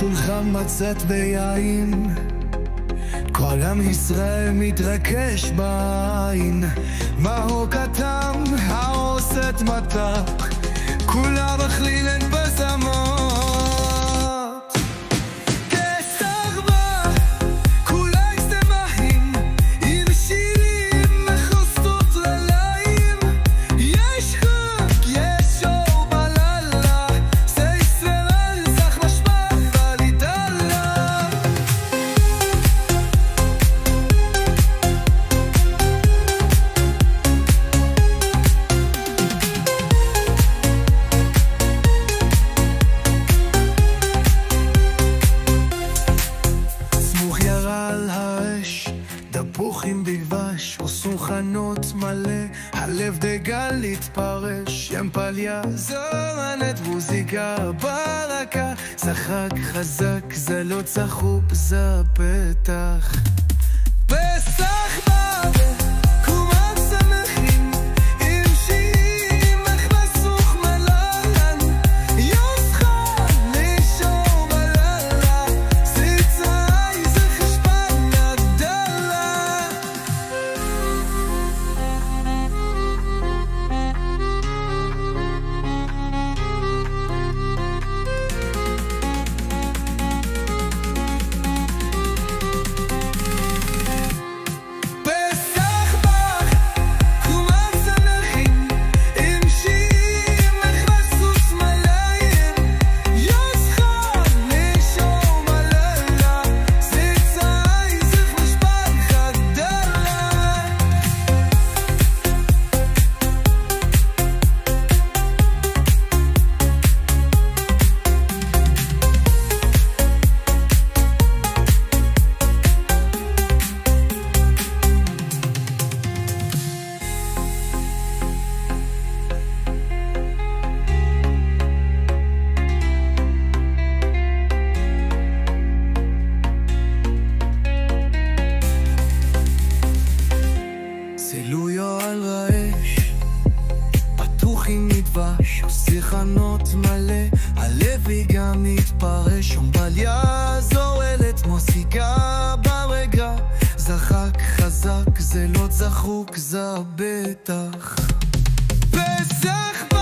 שולחן מצת ויין, כל עם ישראל מתרכש בעין. מהו קטן העושת מטח, כולם מכלילן בזמות. דפוחים בדבש וסוכנות מלא, הלב דגל להתפרש, ים פליה זורנת מוזיקה ברקה, זה חג חזק, זה לא צחוק, זה פתח פסח בא כולם שמחים עם שירים מחבסוך מלאלן, יום חג לשור בלילה, סיצאי זה חשבן נגדלה. סילויו על רעש, פתוח עם מדבש, ושיחנות מלא, הלוי גם מתפרש, שומבליה זורלת מוסיקה ברגע, זחק חזק, זה לא צחוק, זה בטח פסח